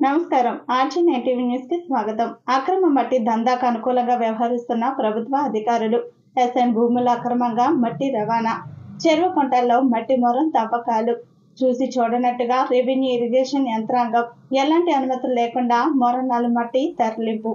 నమస్కారం. RGN TV news కి స్వాగతం. అక్రమ మట్టి దందాకు అనుకూలంగా వ్యవహరిస్తున్న ప్రభుత్వ అధికారులు. ఎస్ఎన్ భూముల అక్రమంగా మట్టి రవాణా, చెరువు కుంటల్లో మట్టి మొరం తవ్వకాలు. చూసి చూడనట్టుగా రెవెన్యూ ఇరిగేషన్ యంత్రాంగం ఎలాంటి అనుమతులు లేకుండా మొరణాల మట్టి తరలింపు.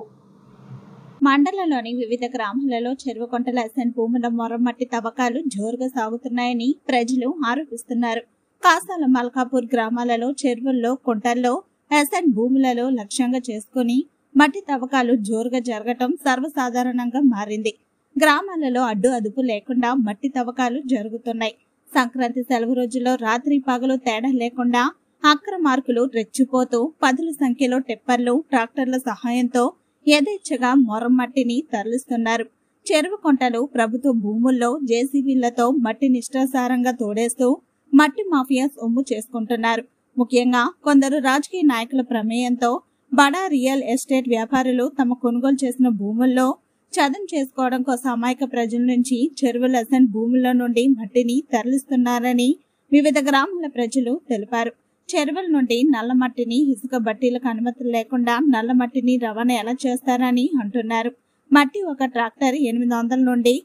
మండలంలోని వివిధ గ్రామాలలో చెరువు కుంటల ఎస్ఎన్ భూముల మొరం మట్టి తవ్వకాలు జోరుగా సాగుతున్నాయని ప్రజలు ఆరోపిస్తున్నారు. కాసాల మల్కాపూర్ గ్రామాలలో చెరువుల్లో కుంటల్లో ఎస్ఎన్ భూములలో లక్ష్యంగా చేసుకుని మట్టి తవ్వకాలు జోరుగా జరగటం సర్వసాధారణంగా మారింది. గ్రామాలలో అడ్డు అదుపు లేకుండా మట్టి తవ్వకాలు జరుగుతున్నాయి. సంక్రాంతి సెలవు రోజుల్లో రాత్రి పగలు తేడా లేకుండా అక్రమార్కులు రెచ్చిపోతూ పదుల సంఖ్యలో టిప్పర్లు, ట్రాక్టర్ల సహాయంతో యథేచ్ఛగా మొరం మట్టిని తరలిస్తున్నారు. చెరువు కుంటలు ప్రభుత్వ భూముల్లో జేసీబీలతో మట్టి నిష్ఠాసారంగా తోడేస్తూ మట్టి మాఫియా సొమ్ము చేసుకుంటున్నారు. ముఖ్యంగా కొందరు రాజకీయ నాయకుల ప్రమేయంతో బడా రియల్ ఎస్టేట్ వ్యాపారులు తమ కొనుగోలు చేసిన భూముల్లో చదును చేసుకోవడం కోసం అమాయక ప్రజల నుంచి చెరువుల ఎస్ఎన్ భూముల నుండి మట్టిని తరలిస్తున్నారని వివిధ గ్రామాల ప్రజలు తెలిపారు. చెరువుల నుండి నల్ల మట్టిని ఇసుక బట్టీలకు అనుమతులు లేకుండా నల్ల మట్టిని రవాణా ఎలా చేస్తారని అంటున్నారు. మట్టి ఒక ట్రాక్టర్ 800 నుండి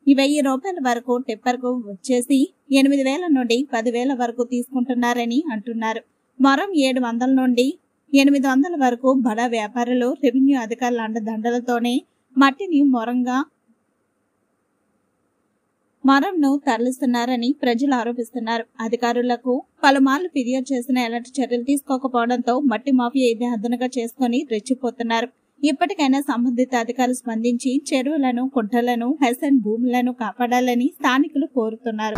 1000 రూపాయల వరకు టిప్పర్కు వచ్చేసి 8000 నుండి 10,000 వరకు తీసుకుంటున్నారని అంటున్నారు. మొరం 700 నుండి 800 వరకు బడా వ్యాపారులు రెవెన్యూ అధికారుల అండదండలతోనే మట్టిని మొరంను తరలిస్తున్నారని ప్రజలు ఆరోపిస్తున్నారు. అధికారులకు పలుమార్లు ఫిర్యాదు చేసిన ఎలాంటి చర్యలు తీసుకోకపోవడంతో మట్టి మాఫియా ఇదే అదనుగా చేసుకుని రెచ్చిపోతున్నారు. ఇప్పటికైనా సంబంధిత అధికారులు స్పందించి చెరువులను, కుంటలను, ఎస్ఎన్ భూములను కాపాడాలని స్థానికులు కోరుతున్నారు.